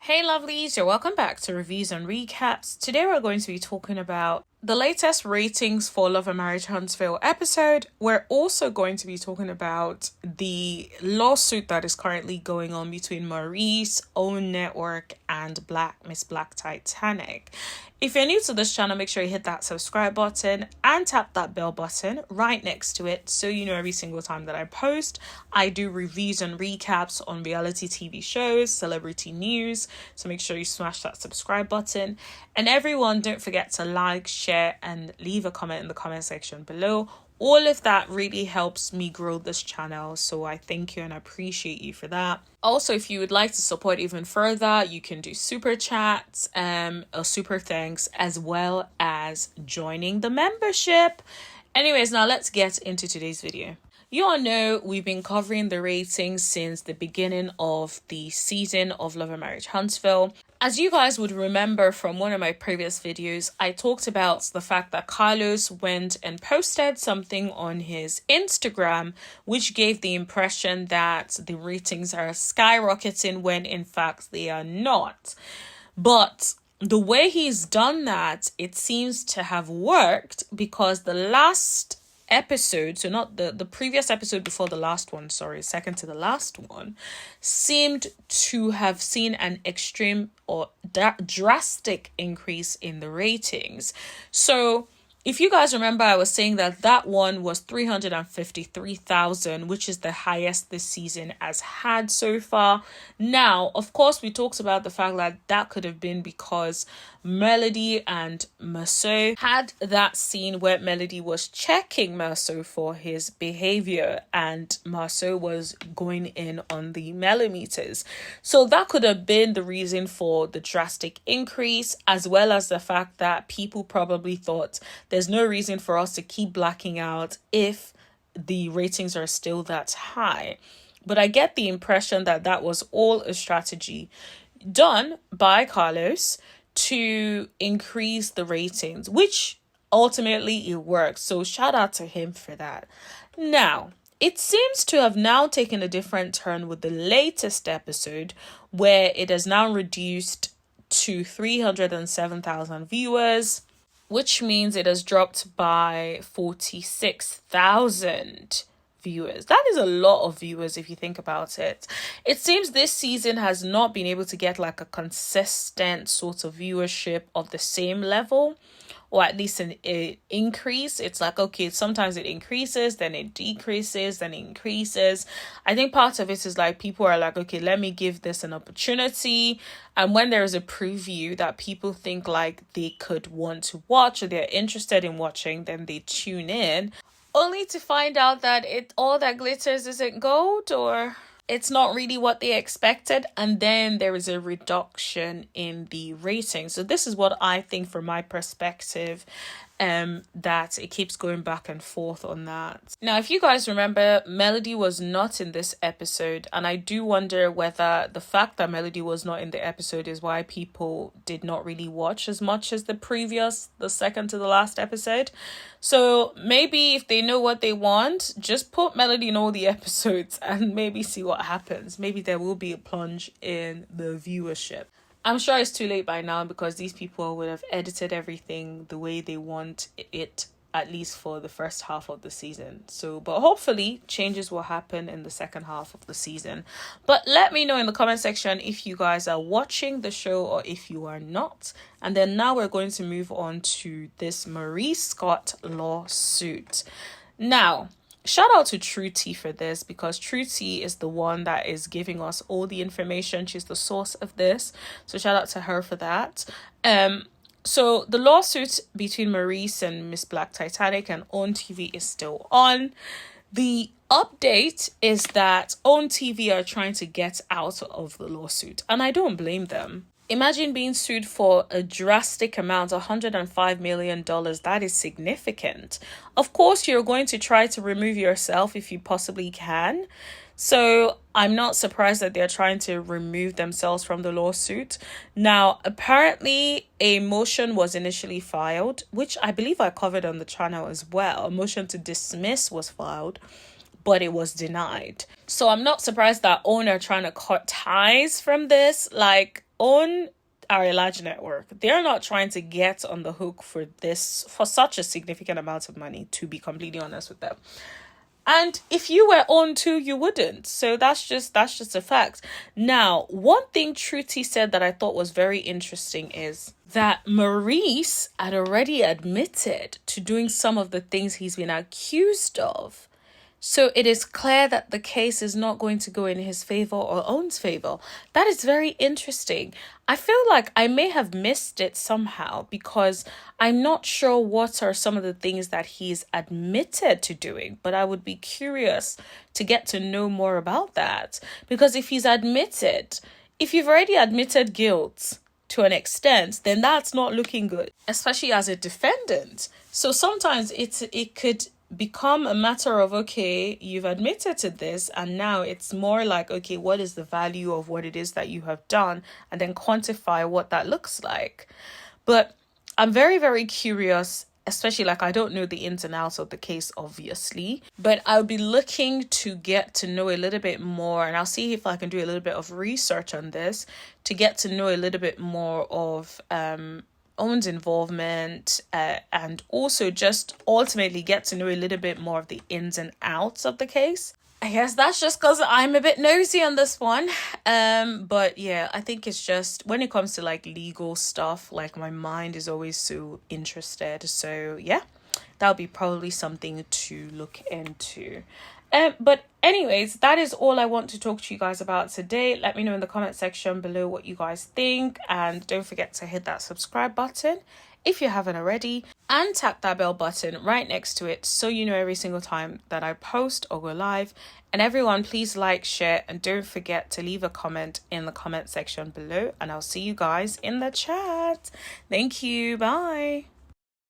Hey lovelies, you're welcome back to Reviews and Recaps. Today we're going to be talking about the latest ratings for Love and Marriage Huntsville episode. We're also going to be talking about the lawsuit that is currently going on between Maurice, Own Network, and Miss Black Titanic. If you're new to this channel, make sure you hit that subscribe button and tap that bell button right next to it so you know every single time that I post. I do reviews and recaps on reality TV shows, celebrity news, so make sure you smash that subscribe button. And everyone, don't forget to like, share, and leave a comment in the comment section below. All of that really helps me grow this channel, so I thank you and appreciate you for that. Also, if you would like to support even further, you can do super chats, or super thanks, as well as joining the membership. Anyways, now let's get into today's video. You all know we've been covering the ratings since the beginning of the season of Love and Marriage Huntsville. As you guys would remember from one of my previous videos, I talked about the fact that Carlos went and posted something on his Instagram, which gave the impression that the ratings are skyrocketing when in fact they are not. But the way he's done that, it seems to have worked, because the last episode, so not the previous episode before the last one, second to the last one, seemed to have seen an extreme or drastic increase in the ratings. So if you guys remember, I was saying that one was 353,000, which is the highest this season has had so far. Now, of course, we talked about the fact that could have been because Melody and Marceau had that scene where Melody was checking Marceau for his behavior and Marceau was going in on the millimeters. So that could have been the reason for the drastic increase, as well as the fact that people probably thought there's no reason for us to keep blacking out if the ratings are still that high. But I get the impression that was all a strategy done by Carlos to increase the ratings, which ultimately it works. So shout out to him for that. Now, it seems to have now taken a different turn with the latest episode, where it has now reduced to 307,000 viewers, which means it has dropped by 46,000 viewers. That is a lot of viewers if you think about it. It seems this season has not been able to get like a consistent sort of viewership of the same level, or at least an increase. It's like, okay, sometimes it increases, then it decreases, then it increases. I think part of it is like people are like, okay, let me give this an opportunity. And when there is a preview that people think like they could want to watch or they're interested in watching, then they tune in, only to find out that all that glitters isn't gold, or it's not really what they expected, and then there is a reduction in the rating. So this is what I think from my perspective, that it keeps going back and forth on that. Now, if you guys remember, Melody was not in this episode, and I do wonder whether the fact that Melody was not in the episode is why people did not really watch as much as the second to the last episode. So maybe if they know what they want, just put Melody in all the episodes and maybe see what happens. Maybe there will be a plunge in the viewership. I'm sure it's too late by now, because these people would have edited everything the way they want it, at least for the first half of the season. So, but hopefully changes will happen in the second half of the season. But let me know in the comment section if you guys are watching the show or if you are not. And then now we're going to move on to this Maurice Scott lawsuit. Now, shout out to True T for this, because True T is the one that is giving us all the information. She's the source of this. So shout out to her for that. So the lawsuit between Maurice and Miss Black Titanic and Own TV is still on. The update is that Own TV are trying to get out of the lawsuit, and I don't blame them. Imagine being sued for a drastic amount, $105 million. That is significant. Of course, you're going to try to remove yourself if you possibly can. So I'm not surprised that they're trying to remove themselves from the lawsuit. Now, apparently a motion was initially filed, which I believe I covered on the channel as well. A motion to dismiss was filed, but it was denied. So I'm not surprised that Own are trying to cut ties from this. Like, own our large network. They're not trying to get on the hook for this, for such a significant amount of money, to be completely honest with them. And if you were on too, you wouldn't. So that's just a fact. Now, one thing Truty said that I thought was very interesting is that Maurice had already admitted to doing some of the things he's been accused of. So it is clear that the case is not going to go in his favor or Owen's favor. That is very interesting. I feel like I may have missed it somehow because I'm not sure what are some of the things that he's admitted to doing, but I would be curious to get to know more about that. Because if you've already admitted guilt to an extent, then that's not looking good, especially as a defendant. So sometimes it could become a matter of, okay, you've admitted to this, and now it's more like, okay, what is the value of what it is that you have done, and then quantify what that looks like. But I'm very, very curious, especially like I don't know the ins and outs of the case, obviously, but I'll be looking to get to know a little bit more, and I'll see if I can do a little bit of research on this to get to know a little bit more of Owen's involvement, and also just ultimately get to know a little bit more of the ins and outs of the case. I guess that's just because I'm a bit nosy on this one. But yeah, I think it's just when it comes to like legal stuff, like my mind is always so interested. So yeah, that'll be probably something to look into. But anyways, that is all I want to talk to you guys about today. Let me know in the comment section below what you guys think, and don't forget to hit that subscribe button if you haven't already, and tap that bell button right next to it so you know every single time that I post or go live. And everyone, please like, share, and don't forget to leave a comment in the comment section below, and I'll see you guys in the chat. Thank you. Bye.